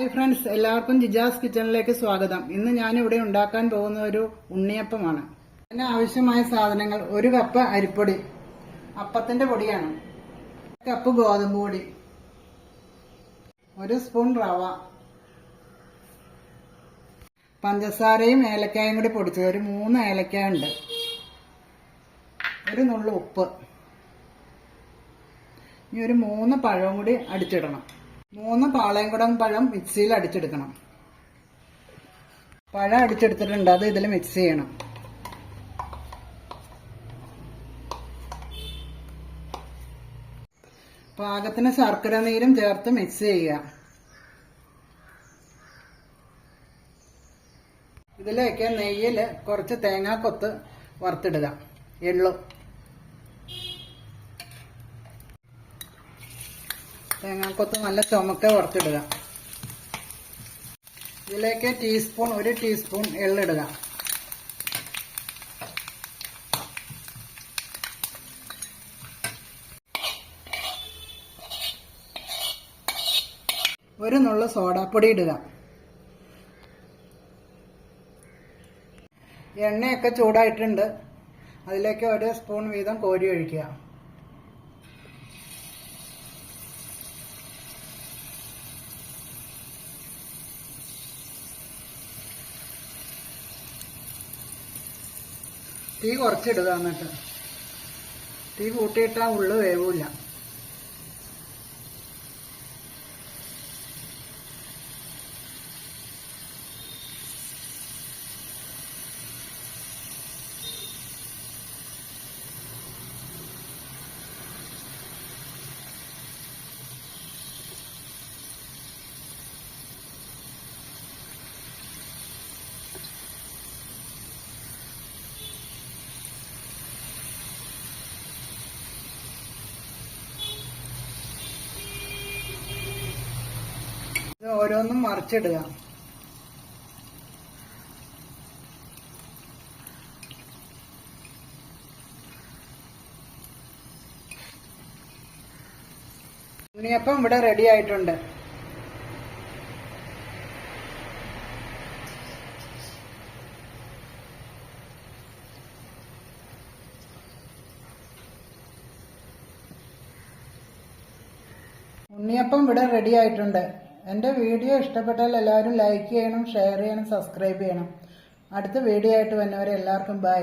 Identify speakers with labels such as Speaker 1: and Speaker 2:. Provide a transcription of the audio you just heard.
Speaker 1: Hi friends, എല്ലാവർക്കും ജിജാസ് കിച്ചണിലേക്ക് സ്വാഗതം. ഇന്ന് ഞാനിവിടെ ഉണ്ടാക്കാൻ പോകുന്ന ഒരു ഉണ്ണിയപ്പമാണ്. അതിന് ആവശ്യമായ സാധനങ്ങൾ: 1 കപ്പ് അരിപ്പൊടി, അപ്പത്തിന്റെ പൊടിയാണ്, 1 കപ്പ് ഗോതമ്പ് പൊടി, 1 സ്പൂൺ റവ, പഞ്ചസാരയും ഏലക്കായും കൂടി പൊടിച്ചത്, ഒരു 3 ഏലക്കായ ഉണ്ട്, ഒരു നുള്ളു ഉപ്പ്. ഇനി ഒരു 3 പഴവും കൂടി അടിച്ചിടണം. 3 പാളയംകുടം പഴം മിക്സിയിൽ അടിച്ചെടുക്കണം. പഴം അടിച്ചെടുത്തിട്ടുണ്ട്, അത് ഇതിൽ മിക്സ് ചെയ്യണം. പാകത്തിന് ശർക്കര നീരും ചേർത്ത് മിക്സ് ചെയ്യുക. ഇതിലേക്ക് നെയ്യിൽ കുറച്ച് തേങ്ങാക്കൊത്ത് വറുത്തിടുക, എള്ളു. തേങ്ങാക്കൊത്ത് നല്ല ചുമക്കെ വറുത്തിടുക. ഇതിലേക്ക് 1 ടീസ്പൂൺ എള്ളിടുക. ഒരു നുള്ളു സോഡാപ്പൊടി ഇടുക. എണ്ണയൊക്കെ ചൂടായിട്ടുണ്ട്, അതിലേക്ക് 1 സ്പൂൺ വീതം കോരി ഒഴിക്കുക. തീ കുറച്ചിടുക. എന്നിട്ട് തീ കൂട്ടിയിട്ടാൽ ഉള്ളു വേവില്ല. ഇത് ഓരോന്നും മറിച്ചിടുക. ഉണ്ണിയപ്പം ഇവിടെ റെഡി ആയിട്ടുണ്ട്. എൻ്റെ വീഡിയോ ഇഷ്ടപ്പെട്ടാൽ എല്ലാവരും ലൈക്ക് ചെയ്യണം, ഷെയർ ചെയ്യണം, സബ്സ്ക്രൈബ് ചെയ്യണം. അടുത്ത വീഡിയോ ആയിട്ട് വരുന്നവരെ എല്ലാവർക്കും ബൈ.